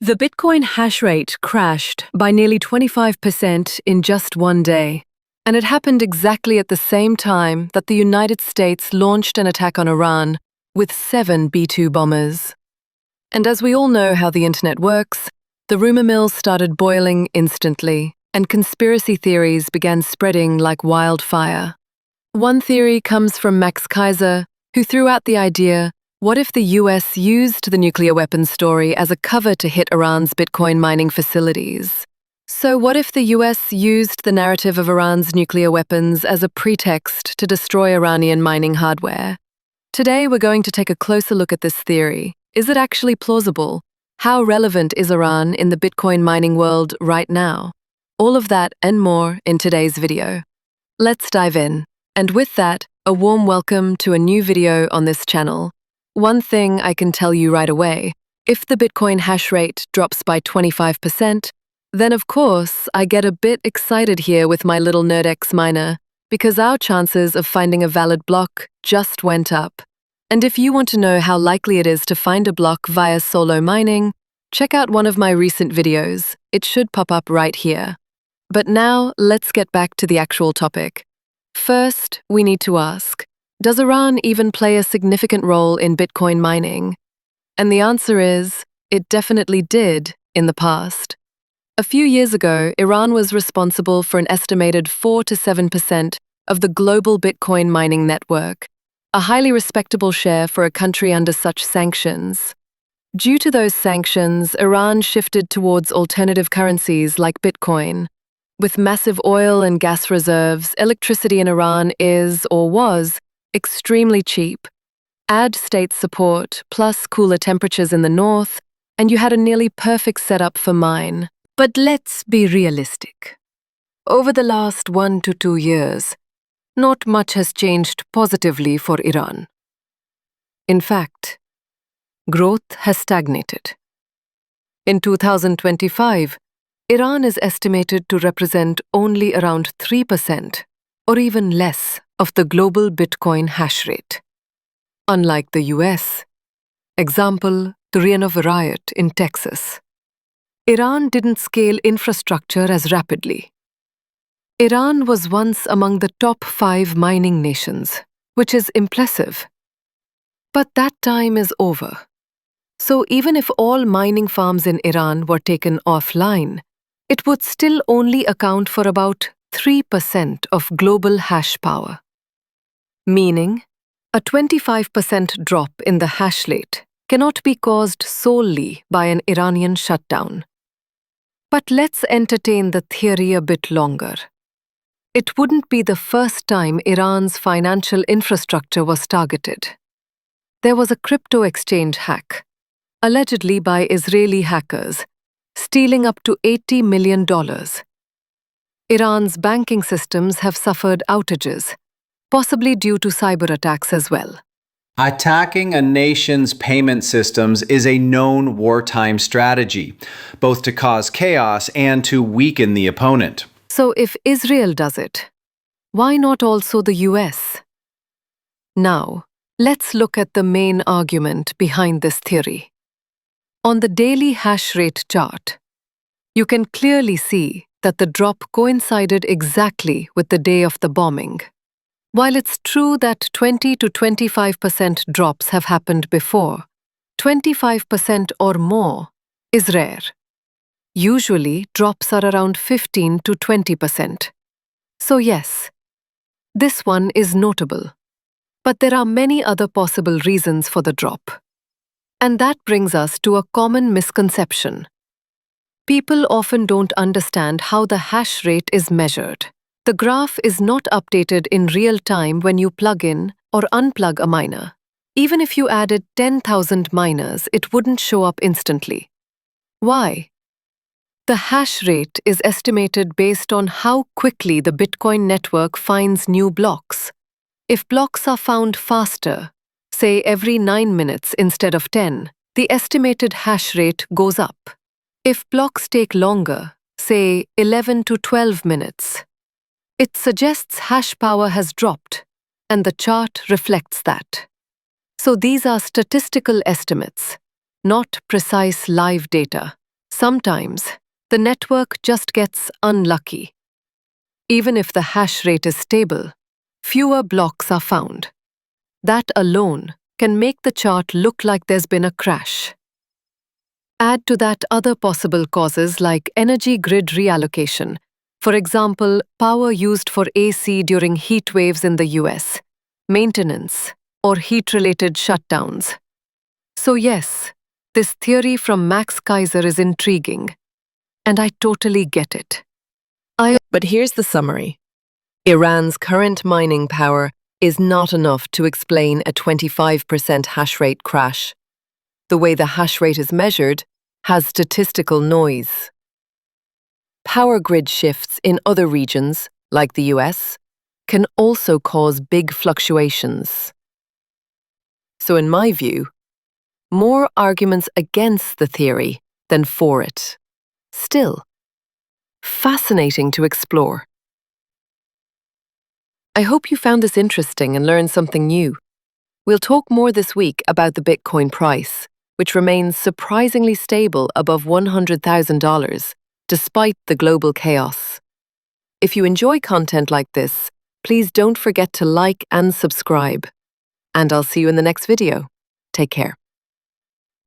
The Bitcoin hash rate crashed by nearly 25% in just one day, and it happened exactly at the same time that the United States launched an attack on Iran with 7 B-2 bombers. And as we all know how the internet works, the rumor mill started boiling instantly, and conspiracy theories began spreading like wildfire. One theory comes from Keiser, who threw out the idea, what if the US used the nuclear weapons story as a cover to hit Iran's Bitcoin mining facilities? So what if the US used the narrative of Iran's nuclear weapons as a pretext to destroy Iranian mining hardware? Today we're going to take a closer look at this theory. Is it actually plausible? How relevant is Iran in the Bitcoin mining world right now? All of that and more in today's video. Let's dive in. And with that, a warm welcome to a new video on this channel. One thing I can tell you right away, if the Bitcoin hash rate drops by 25%, then of course I get a bit excited here with my little NerdX miner, because our chances of finding a valid block just went up. And if you want to know how likely it is to find a block via solo mining, check out one of my recent videos. It should pop up right here. But now, let's get back to the actual topic. First, we need to ask, does Iran even play a significant role in Bitcoin mining? And the answer is, it definitely did in the past. A few years ago, Iran was responsible for an estimated 4 to 7% of the global Bitcoin mining network, a highly respectable share for a country under such sanctions. Due to those sanctions, Iran shifted towards alternative currencies like Bitcoin. With massive oil and gas reserves, electricity in Iran is, or was, extremely cheap. Add state support, plus cooler temperatures in the north, and you had a nearly perfect setup for mine. But let's be realistic. Over the last 1 to 2 years, not much has changed positively for Iran. In fact, growth has stagnated. In 2025, Iran is estimated to represent only around 3%, or even less, of the global Bitcoin hash rate. Unlike the US, example, the Renov riot in Texas, Iran didn't scale infrastructure as rapidly. Iran was once among the top 5 mining nations, which is impressive. But that time is over. So even if all mining farms in Iran were taken offline, it would still only account for about 3% of global hash power. Meaning, a 25% drop in the hash rate cannot be caused solely by an Iranian shutdown. But let's entertain the theory a bit longer. It wouldn't be the first time Iran's financial infrastructure was targeted. There was a crypto exchange hack, allegedly by Israeli hackers, stealing up to $80 million. Iran's banking systems have suffered outages, possibly due to cyber attacks as well. Attacking a nation's payment systems is a known wartime strategy, both to cause chaos and to weaken the opponent. So if Israel does it, why not also the US? Now, let's look at the main argument behind this theory. On the daily hash rate chart, you can clearly see that the drop coincided exactly with the day of the bombing. While it's true that 20 to 25% drops have happened before, 25% or more is rare. Usually, drops are around 15 to 20%. So yes, this one is notable. But there are many other possible reasons for the drop. And that brings us to a common misconception. People often don't understand how the hash rate is measured. The graph is not updated in real time when you plug in or unplug a miner. Even if you added 10,000 miners, it wouldn't show up instantly. Why? The hash rate is estimated based on how quickly the Bitcoin network finds new blocks. If blocks are found faster, say every 9 minutes instead of 10, the estimated hash rate goes up. If blocks take longer, say 11 to 12 minutes, it suggests hash power has dropped, and the chart reflects that. So these are statistical estimates, not precise live data. Sometimes, the network just gets unlucky. Even if the hash rate is stable, fewer blocks are found. That alone can make the chart look like there's been a crash. Add to that other possible causes like energy grid reallocation, for example, power used for AC during heat waves in the US, maintenance, or heat-related shutdowns. So yes, this theory from Max Keiser is intriguing, and I totally get it. But here's the summary. Iran's current mining power is not enough to explain a 25% hash rate crash. The way the hash rate is measured has statistical noise. Power grid shifts in other regions, like the US, can also cause big fluctuations. So in my view, more arguments against the theory than for it. Still, fascinating to explore. I hope you found this interesting and learned something new. We'll talk more this week about the Bitcoin price, which remains surprisingly stable above $100,000 despite the global chaos. If you enjoy content like this, please don't forget to like and subscribe. And I'll see you in the next video. Take care.